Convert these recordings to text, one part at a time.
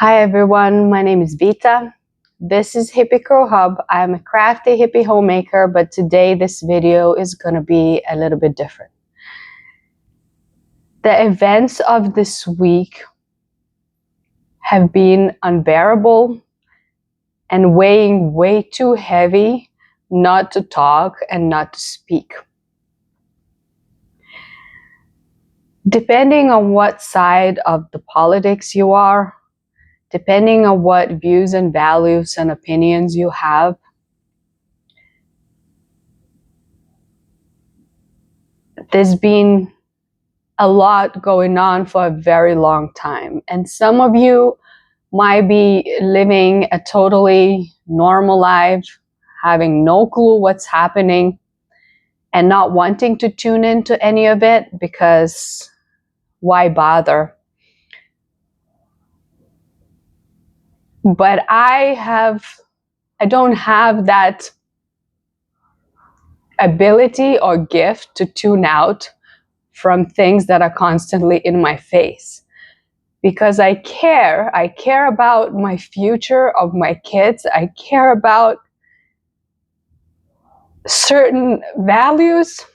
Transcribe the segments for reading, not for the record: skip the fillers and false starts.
Hi everyone, my name is Vita. This is Hippie Crow Hub. I'm a crafty hippie homemaker, but today this video is going to be a little bit different. The events of this week have been unbearable and weighing way too heavy not to talk and not to speak. Depending on what side of the politics you are, depending on what views and values and opinions you have, there's been a lot going on for a very long time. And some of you might be living a totally normal life, having no clue what's happening, and not wanting to tune into any of it because why bother? But I don't have that ability or gift to tune out from things that are constantly in my face. Because I care about my future of my kids. I care about certain values.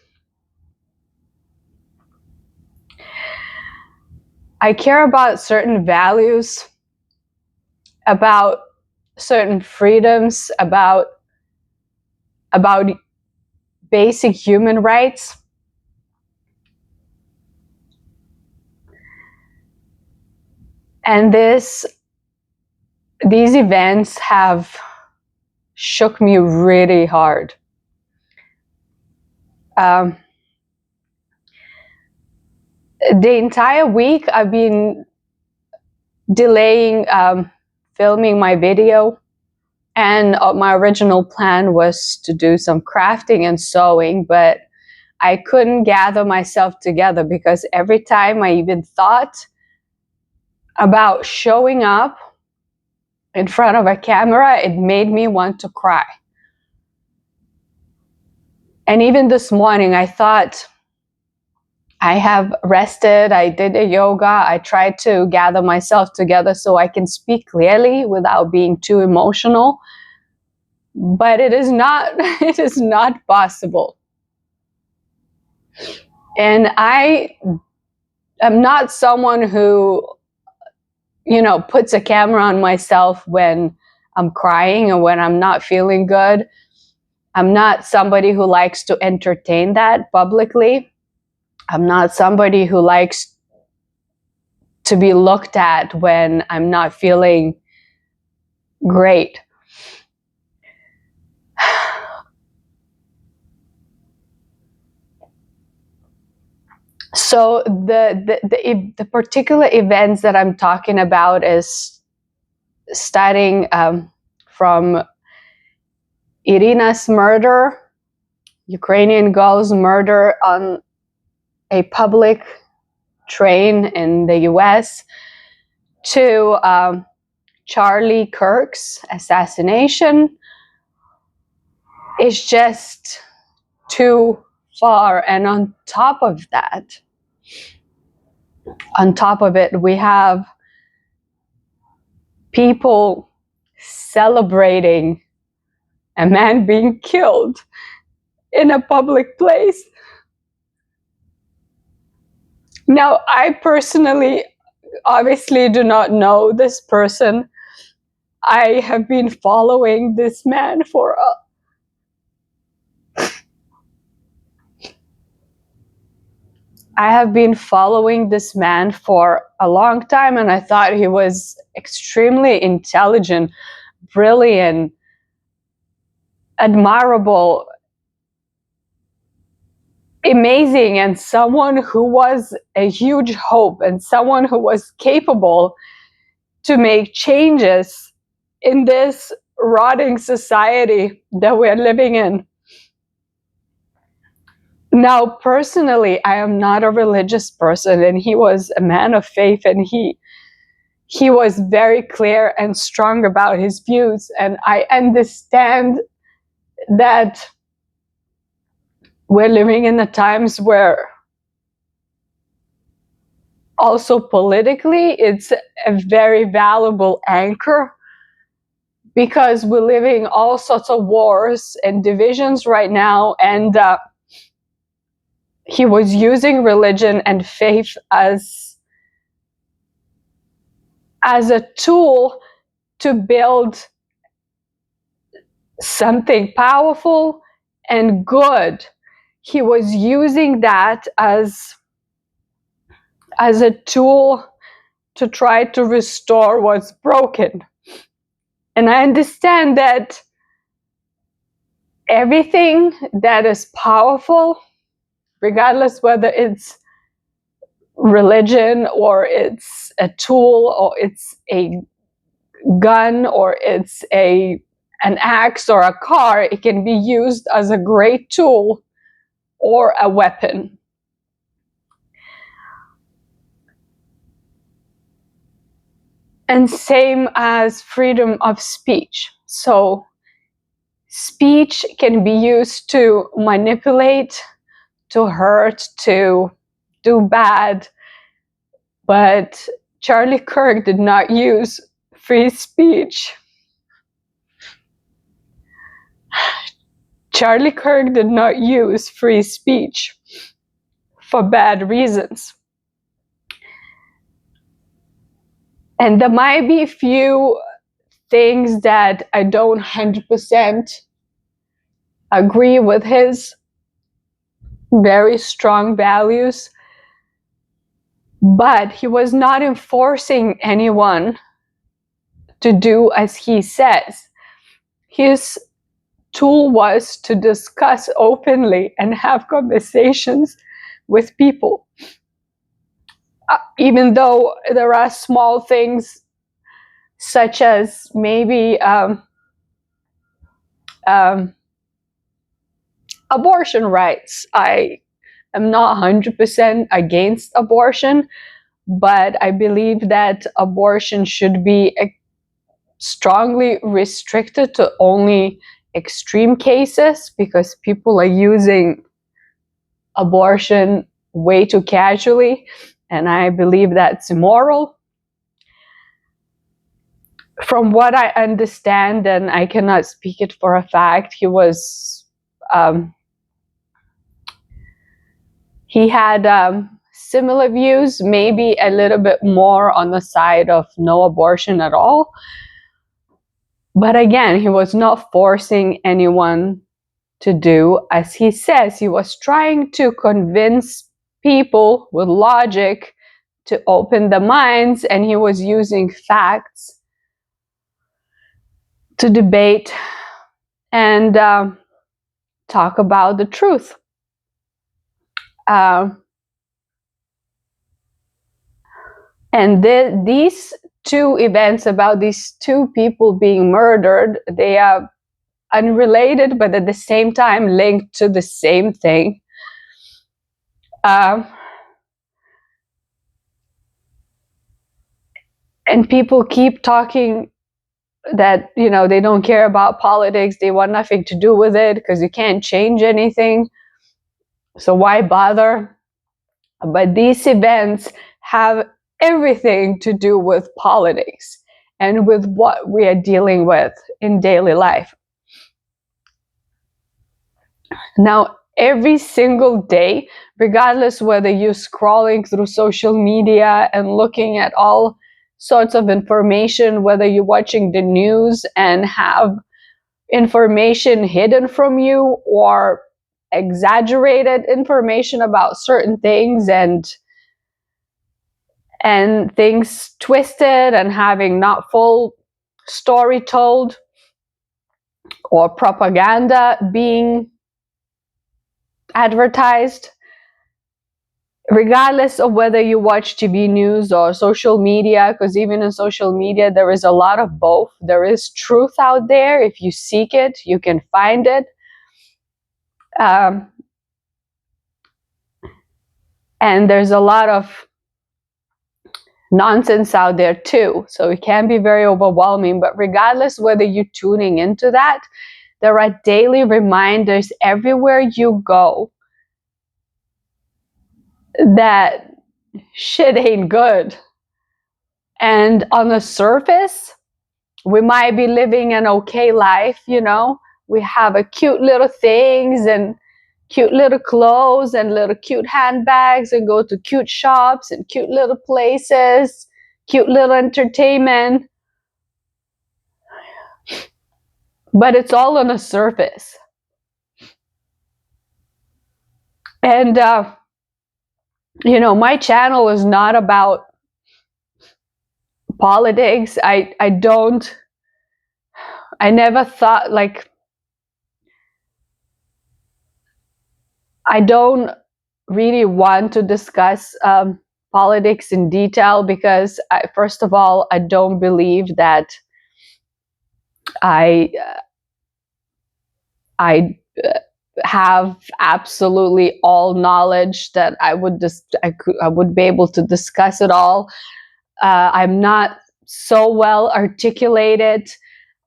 I care about certain values, about certain freedoms, about basic human rights. And these events have shook me really hard. The entire week I've been delaying filming my video, and my original plan was to do some crafting and sewing, but I couldn't gather myself together because every time I even thought about showing up in front of a camera, it made me want to cry. And even this morning, I thought, I have rested, I did a yoga, I tried to gather myself together so I can speak clearly without being too emotional. But it is not possible. And I am not someone who, puts a camera on myself when I'm crying or when I'm not feeling good. I'm not somebody who likes to entertain that publicly. I'm not somebody who likes to be looked at when I'm not feeling great. So the particular events that I'm talking about is starting from Iryna's murder, Ukrainian girl's murder on a public train in the US, to Charlie Kirk's assassination. Is just too far. And on top of it, we have people celebrating a man being killed in a public place. Now, I personally obviously do not know this person. I have been following this man for a long time, and I thought he was extremely intelligent, brilliant, admirable, amazing, and someone who was a huge hope and someone who was capable to make changes in this rotting society that we're living in. Now, personally, I am not a religious person, and he was a man of faith, and he was very clear and strong about his views. And I understand that we're living in the times where also politically, it's a very valuable anchor, because we're living all sorts of wars and divisions right now, and he was using religion and faith as a tool to build something powerful and good. He was using that as a tool to try to restore what's broken. And I understand that everything that is powerful, regardless whether it's religion or it's a tool or it's a gun or it's an axe or a car, it can be used as a great tool or a weapon. And same as freedom of speech. So speech can be used to manipulate, to hurt, to do bad. But Charlie Kirk did not use free speech. Charlie Kirk did not use free speech for bad reasons. And there might be a few things that I don't 100% agree with his very strong values, but he was not enforcing anyone to do as he says. His tool was to discuss openly and have conversations with people. Even though there are small things such as maybe abortion rights. I am not 100% against abortion, but I believe that abortion should be strongly restricted to only extreme cases, because people are using abortion way too casually, and I believe that's immoral. From what I understand, and I cannot speak it for a fact, he had similar views, maybe a little bit more on the side of no abortion at all. But again, he was not forcing anyone to do as he says. He was trying to convince people with logic to open their minds, and he was using facts to debate and talk about the truth. And these two events about these two people being murdered, they are unrelated, but at the same time linked to the same thing. And people keep talking that, you know, they don't care about politics, they want nothing to do with it because you can't change anything, so why bother? But these events have everything to do with politics and with what we are dealing with in daily life. Now, every single day, regardless whether you're scrolling through social media and looking at all sorts of information, whether you're watching the news and have information hidden from you or exaggerated information about certain things and things twisted and having not full story told, or propaganda being advertised, regardless of whether you watch TV news or social media, because even in social media there is a lot of both. There is truth out there. If you seek it, you can find it. And there's a lot of nonsense out there too, so it can be very overwhelming. But regardless whether you're tuning into that, there are daily reminders everywhere you go that shit ain't good. And on the surface, we might be living an okay life, you know. We have a cute little things and cute little clothes and little cute handbags and go to cute shops and cute little places, cute little entertainment. But it's all on the surface. And, you know, my channel is not about politics. I never thought, like, I don't really want to discuss politics in detail because, first of all, I don't believe that I I have absolutely all knowledge that I would be able to discuss it all. I'm not so well articulated.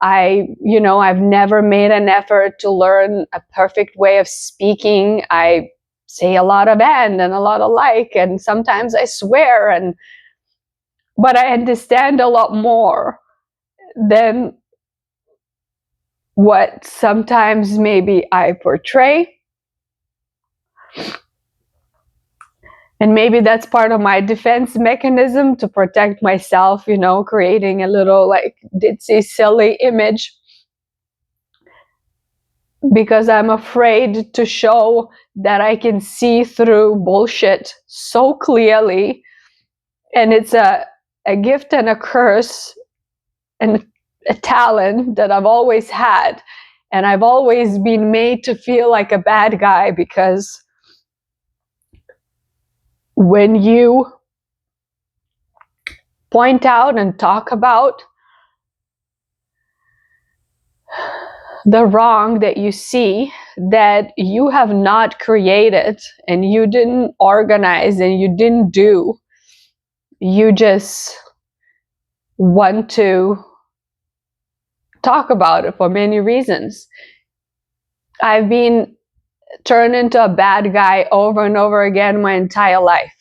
I've never made an effort to learn a perfect way of speaking. I say a lot of and a lot of like, and sometimes I swear, but I understand a lot more than what sometimes maybe I portray. And maybe that's part of my defense mechanism to protect myself, you know, creating a little like ditzy, silly image because I'm afraid to show that I can see through bullshit so clearly. And it's a gift and a curse and a talent that I've always had. And I've always been made to feel like a bad guy because when you point out and talk about the wrong that you see that you have not created and you didn't organize and you didn't do, you just want to talk about it for many reasons. I've been turned into a bad guy over and over again my entire life.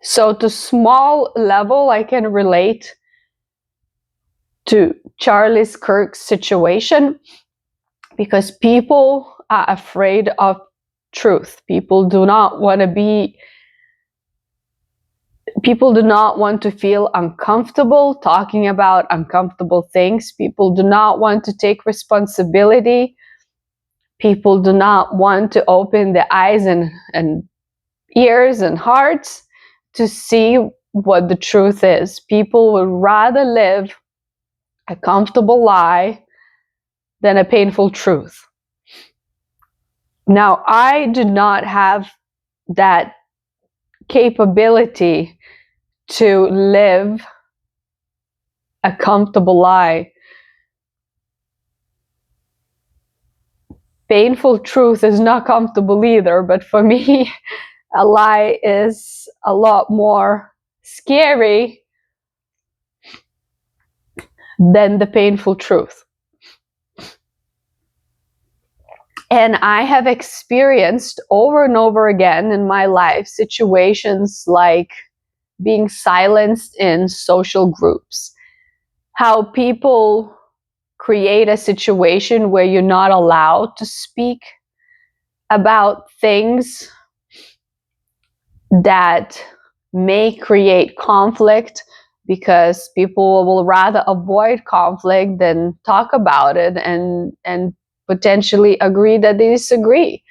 So to small level, I can relate to Charlie Kirk's situation because people are afraid of truth. People do not want to feel uncomfortable talking about uncomfortable things. People do not want to take responsibility. People do not want to open their eyes and ears and hearts to see what the truth is. People would rather live a comfortable lie than a painful truth. Now, I do not have that capability to live a comfortable lie. Painful truth is not comfortable either, but for me, a lie is a lot more scary than the painful truth. And I have experienced over and over again in my life situations like being silenced in social groups, how people create a situation where you're not allowed to speak about things that may create conflict because people will rather avoid conflict than talk about it and potentially agree that they disagree.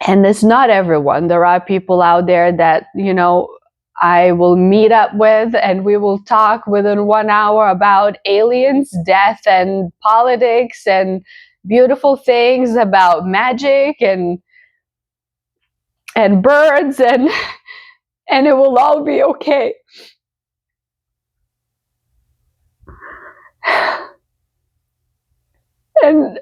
And it's not everyone. There are people out there that, you know, I will meet up with and we will talk within 1 hour about aliens, death, and politics and beautiful things about magic and birds and it will all be okay. And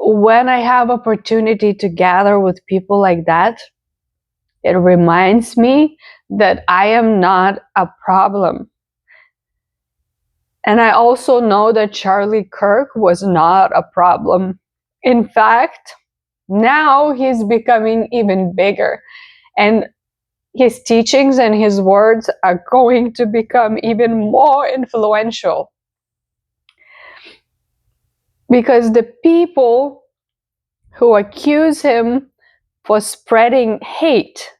when I have opportunity to gather with people like that, it reminds me that I am not a problem. And I also know that Charlie Kirk was not a problem. In fact, now he's becoming even bigger. And his teachings and his words are going to become even more influential. Because the people who accuse him for spreading hate,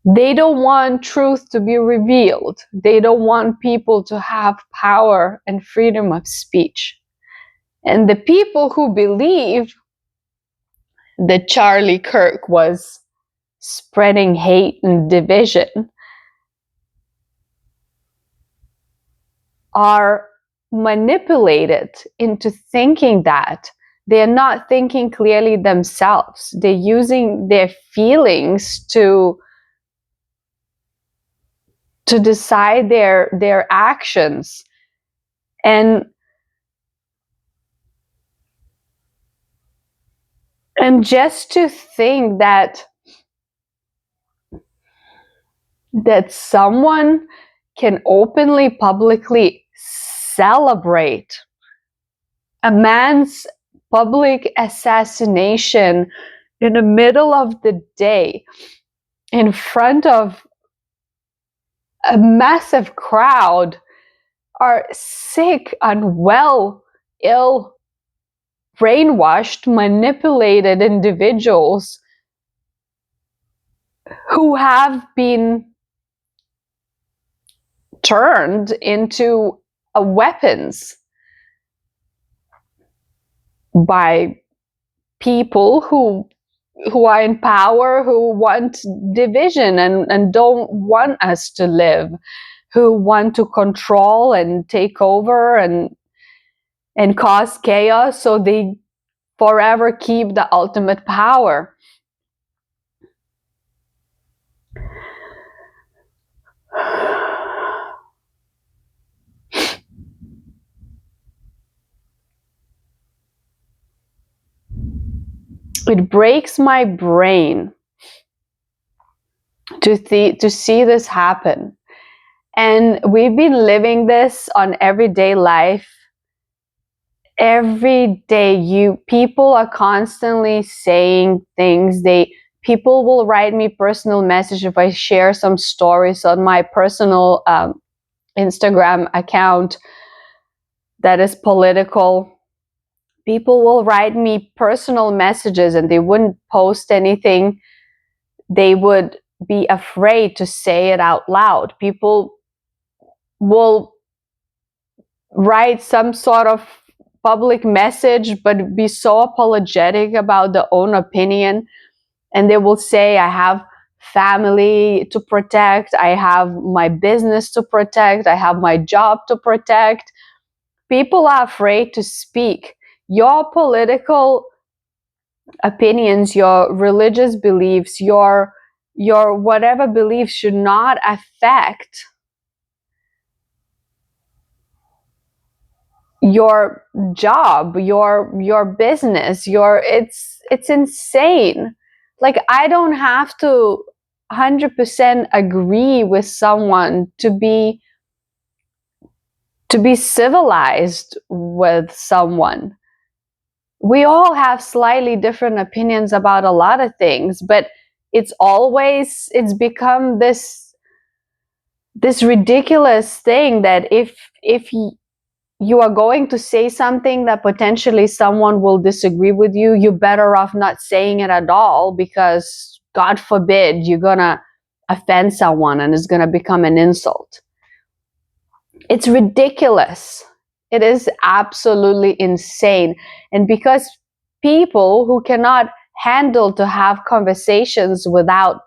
they don't want truth to be revealed. They don't want people to have power and freedom of speech. And the people who believe that Charlie Kirk was spreading hate and division are manipulated into thinking that. They're not thinking clearly themselves. They're using their feelings to decide their actions. And just to think that someone can openly, publicly celebrate a man's public assassination in the middle of the day in front of a massive crowd are sick, unwell, ill, brainwashed, manipulated individuals who have been turned into weapons by people who are in power, who want division and don't want us to live, who want to control and take over and cause chaos so they forever keep the ultimate power. It breaks my brain to see this happen. And we've been living this on everyday life. Every day, people are constantly saying things. People will write me personal message if I share some stories on my personal Instagram account that is political. People will write me personal messages and they wouldn't post anything. They would be afraid to say it out loud. People will write some sort of public message but be so apologetic about their own opinion, and they will say, I have family to protect, I have my business to protect, I have my job to protect. People are afraid to speak. Your political opinions, your religious beliefs, your whatever beliefs should not affect your job, your business, it's insane. Like, I don't have to 100% agree with someone to be civilized with someone. We all have slightly different opinions about a lot of things, but it's become this ridiculous thing that if you are going to say something that potentially someone will disagree with you, you're better off not saying it at all, because God forbid you're gonna offend someone and it's gonna become an insult. It's ridiculous. It is absolutely insane. And because people who cannot handle to have conversations without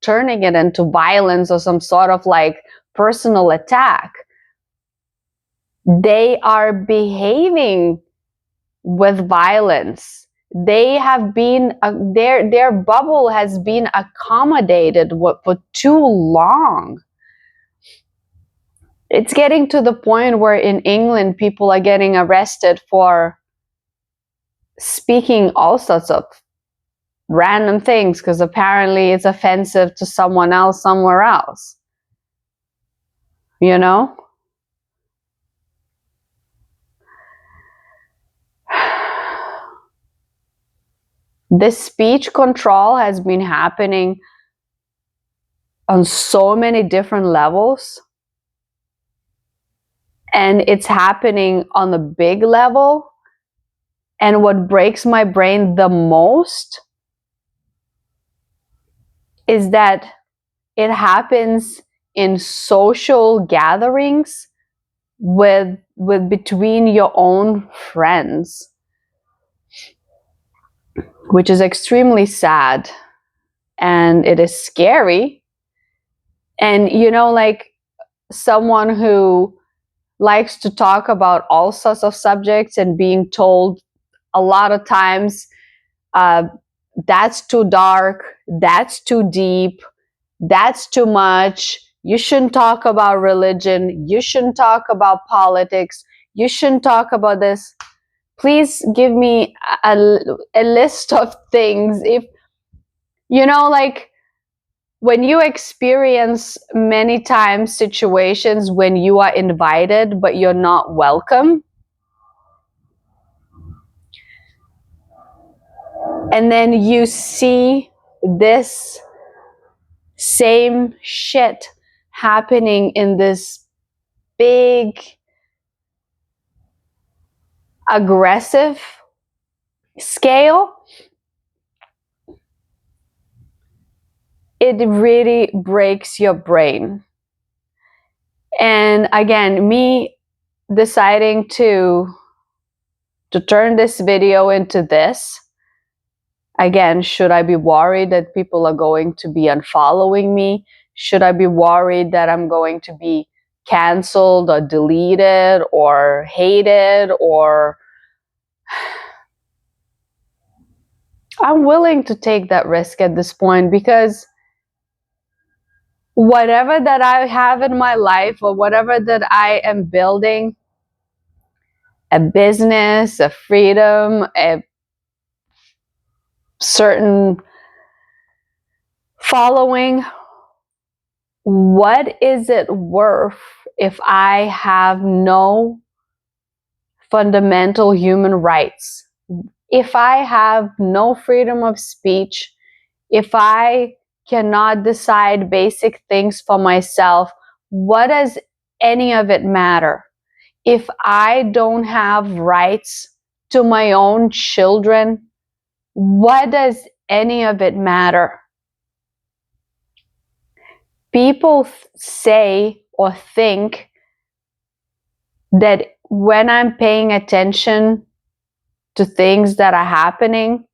turning it into violence or some sort of like personal attack, they are behaving with violence. They have been their bubble has been accommodated for too long. It's getting to the point where in England people are getting arrested for speaking all sorts of random things because apparently it's offensive to someone else somewhere else. You know? This speech control has been happening on so many different levels. And it's happening on the big level. And what breaks my brain the most is that it happens in social gatherings with between your own friends, which is extremely sad, and it is scary. And you know, like, someone who likes to talk about all sorts of subjects and being told a lot of times, that's too dark, that's too deep, that's too much, you shouldn't talk about religion, you shouldn't talk about politics, you shouldn't talk about this. Please give me a list of things. If you know, like, when you experience many times situations when you are invited but you're not welcome, and then you see this same shit happening in this big, aggressive scale, it really breaks your brain. And again, me deciding to turn this video into this, again, should I be worried that people are going to be unfollowing me? Should I be worried that I'm going to be canceled or deleted or hated? Or I'm willing to take that risk at this point, because whatever that I have in my life or whatever that I am building, a business, a freedom, a certain following, what is it worth if I have no fundamental human rights? If I have no freedom of speech, if I cannot decide basic things for myself, what does any of it matter? If I don't have rights to my own children, what does any of it matter? People say or think that when I'm paying attention to things that are happening,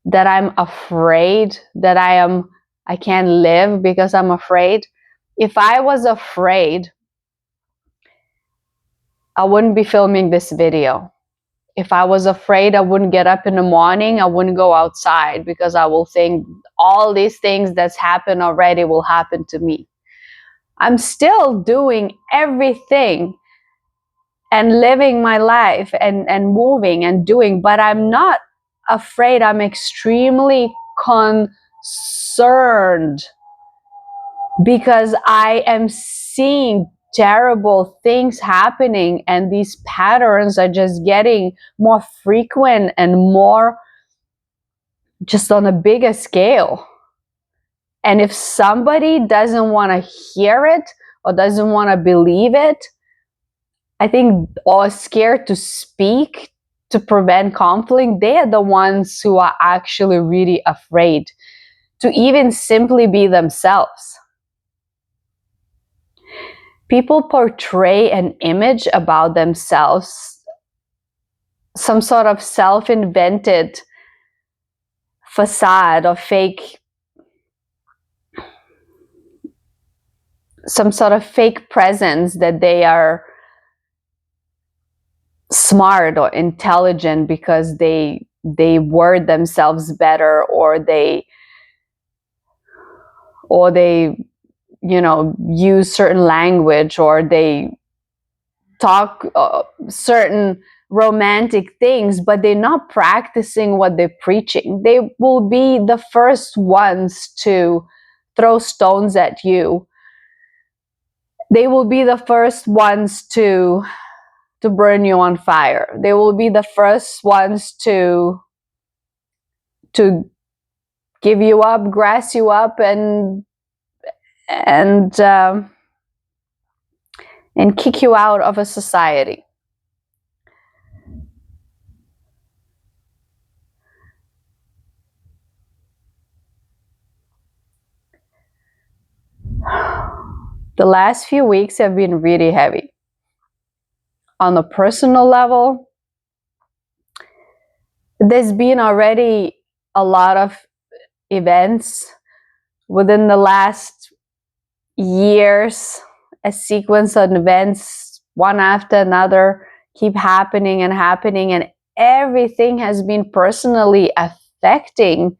that I'm afraid, that I can't live because I'm afraid. If I was afraid, I wouldn't be filming this video. If I was afraid, I wouldn't get up in the morning, I wouldn't go outside, because I will think all these things that's happened already will happen to me. I'm still doing everything and living my life and moving and doing, but I'm not afraid. I'm extremely concerned because I am seeing terrible things happening, and these patterns are just getting more frequent and more just on a bigger scale. And if somebody doesn't want to hear it or doesn't want to believe it, I think, or scared to speak to prevent conflict, they are the ones who are actually really afraid to even simply be themselves. People portray an image about themselves, some sort of self-invented facade or fake, some sort of fake presence that they are smart or intelligent because they word themselves better, or they use certain language, or they talk certain romantic things, but they're not practicing what they're preaching. They will be the first ones to throw stones at you. They will be the first ones to burn you on fire. They will be the first ones to give you up, grass you up, and kick you out of a society. The last few weeks have been really heavy. On a personal level, there's been already a lot of events within the last years, a sequence of events, one after another, keep happening and happening, and everything has been personally affecting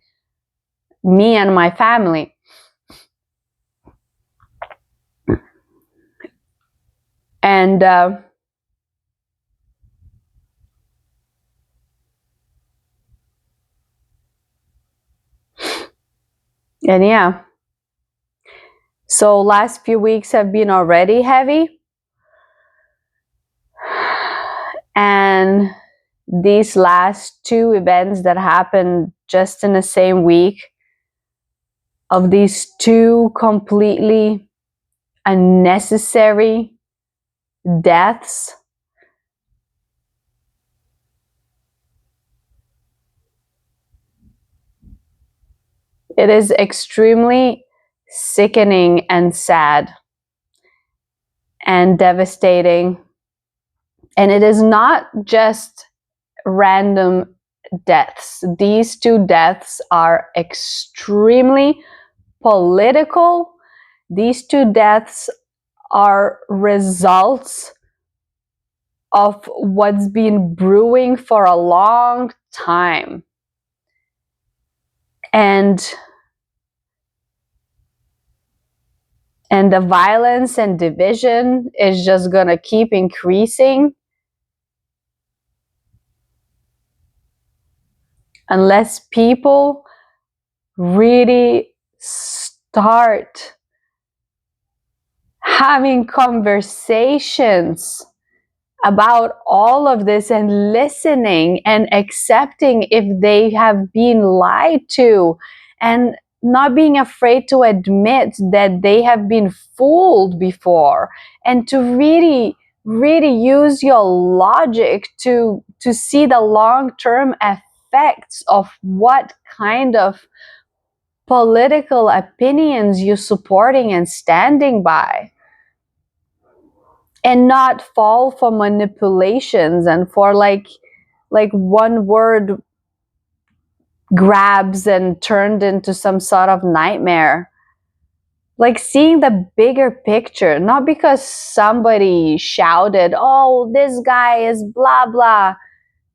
me and my family. And yeah, so last few weeks have been already heavy, and these last two events that happened just in the same week, of these two completely unnecessary deaths, it is extremely sickening and sad and devastating. And it is not just random deaths. These two deaths are extremely political. These two deaths are results of what's been brewing for a long time. And the violence and division is just gonna keep increasing unless people really start having conversations about all of this and listening and accepting if they have been lied to, and not being afraid to admit that they have been fooled before, and to really use your logic to see the long-term effects of what kind of political opinions you're supporting and standing by, and not fall for manipulations and for like one word grabs and turned into some sort of nightmare. Like seeing the bigger picture, not because somebody shouted, oh, this guy is blah blah,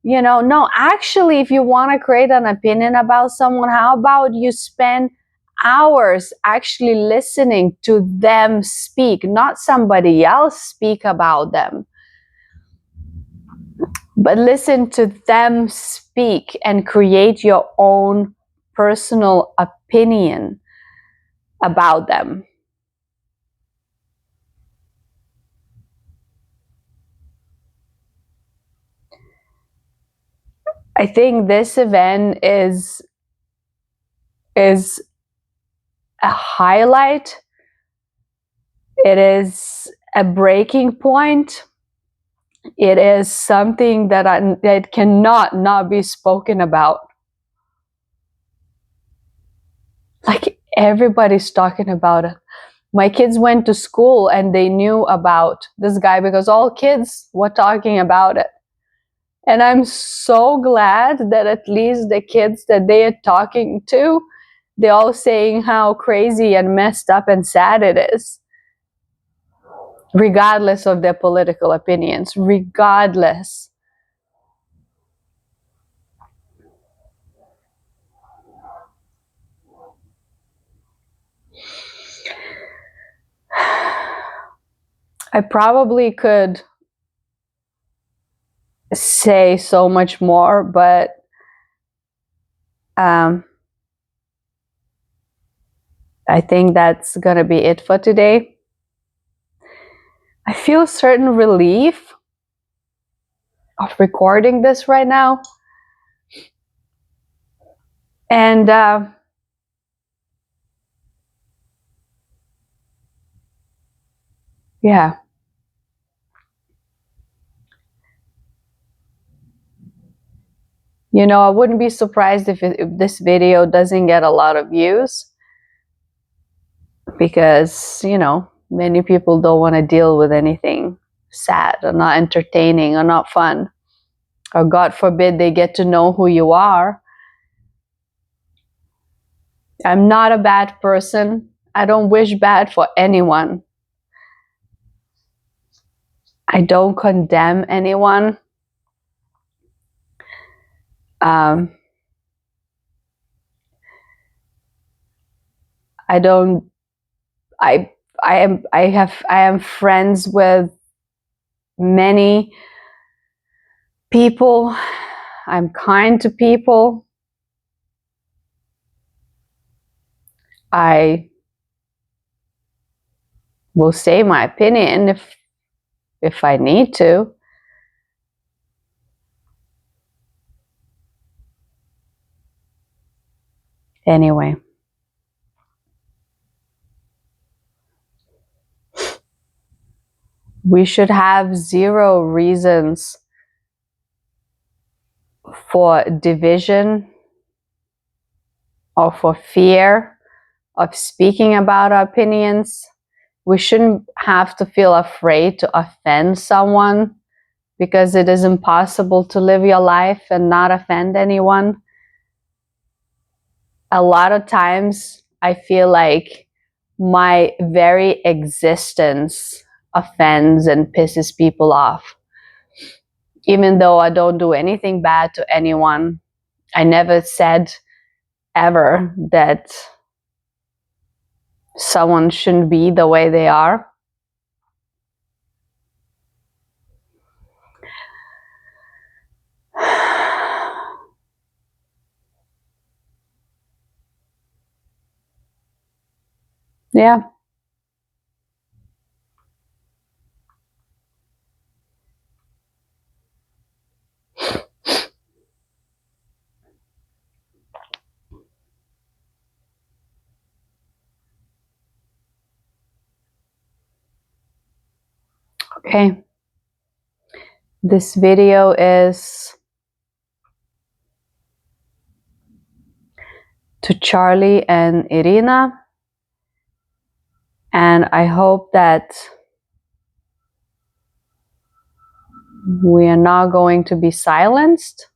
no, actually, if you want to create an opinion about someone, how about you spend hours actually listening to them speak, not somebody else speak about them, but listen to them speak and create your own personal opinion about them. I think this event is a highlight. It is a breaking point. It is something that cannot not be spoken about. Like everybody's talking about it. My kids went to school and they knew about this guy because all kids were talking about it. And I'm so glad that at least the kids that they are talking to, they're all saying how crazy and messed up and sad it is, regardless of their political opinions, regardless. I probably could say so much more, but I think that's gonna be it for today. I feel a certain relief of recording this right now. And yeah. You know, I wouldn't be surprised if this video doesn't get a lot of views, because, you know, many people don't want to deal with anything sad or not entertaining or not fun. Or God forbid they get to know who you are. I'm not a bad person. I don't wish bad for anyone. I don't condemn anyone. I don't. I am friends with many people. I'm kind to people. I will say my opinion if I need to. Anyway. We should have zero reasons for division or for fear of speaking about our opinions. We shouldn't have to feel afraid to offend someone, because it is impossible to live your life and not offend anyone. A lot of times I feel like my very existence offends and pisses people off. Even though I don't do anything bad to anyone, I never said ever that someone shouldn't be the way they are. Yeah. Okay. This video is to Charlie and Iryna, and I hope that we are not going to be silenced.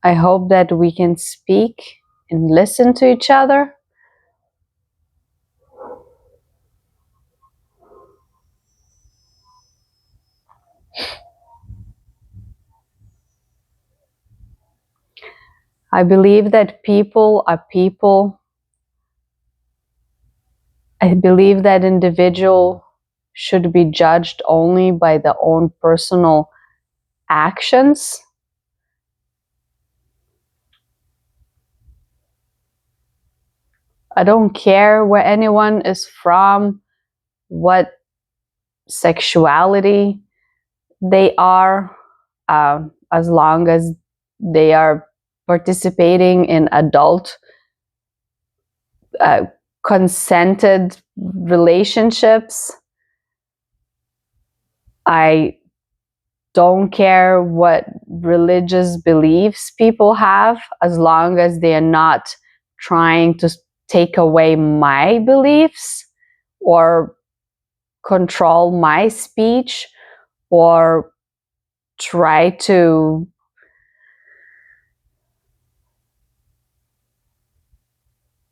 I hope that we can speak and listen to each other. I believe that people are people. I believe that individual should be judged only by their own personal actions. I don't care where anyone is from, what sexuality they are, as long as they are participating in adult consented relationships. I don't care what religious beliefs people have, as long as they are not trying to take away my beliefs or control my speech or try to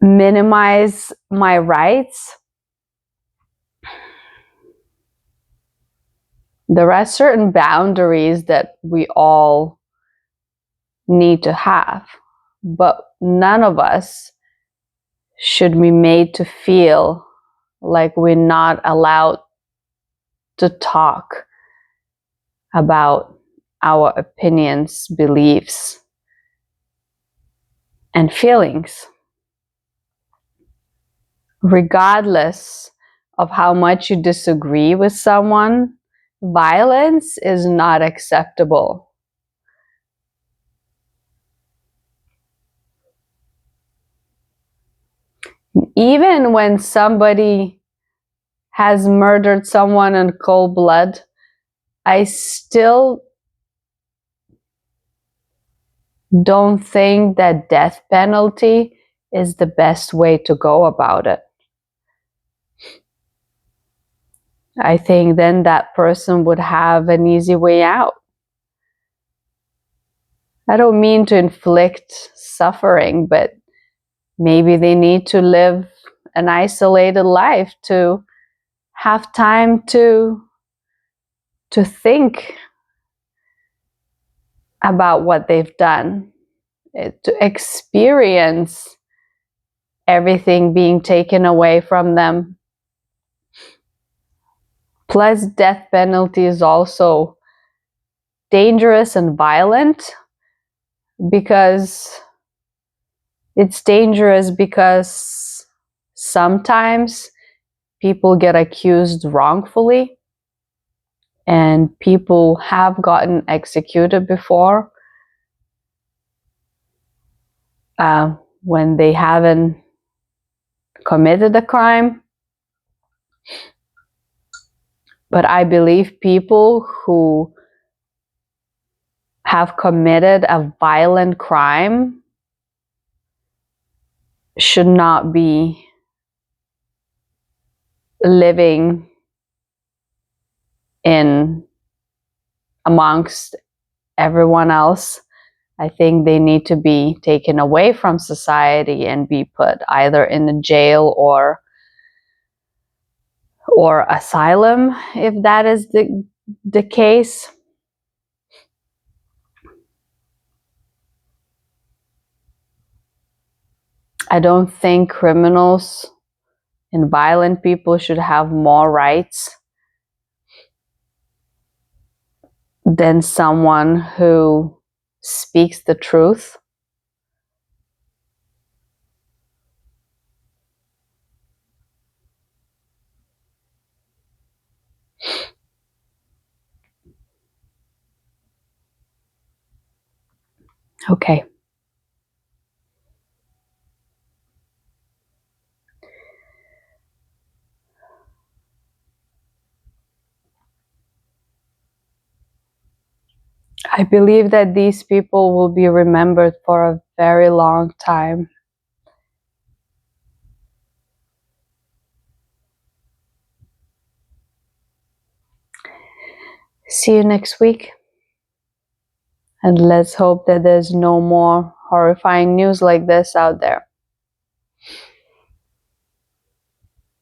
minimize my rights. There are certain boundaries that we all need to have, but none of us should be made to feel like we're not allowed to talk about our opinions, beliefs, and feelings. Regardless of how much you disagree with someone, violence is not acceptable. Even when somebody has murdered someone in cold blood, I still don't think that death penalty is the best way to go about it. I think then that person would have an easy way out. I don't mean to inflict suffering, but maybe they need to live an isolated life to have time to think about what they've done, to experience everything being taken away from them. Plus, death penalty is also dangerous and violent because it's dangerous because sometimes people get accused wrongfully, and people have gotten executed before when they haven't committed a crime. But I believe people who have committed a violent crime should not be living in amongst everyone else. I think they need to be taken away from society and be put either in a jail or asylum, if that is the case. I don't think criminals and violent people should have more rights than someone who speaks the truth. Okay. I believe that these people will be remembered for a very long time. See you next week. And let's hope that there's no more horrifying news like this out there.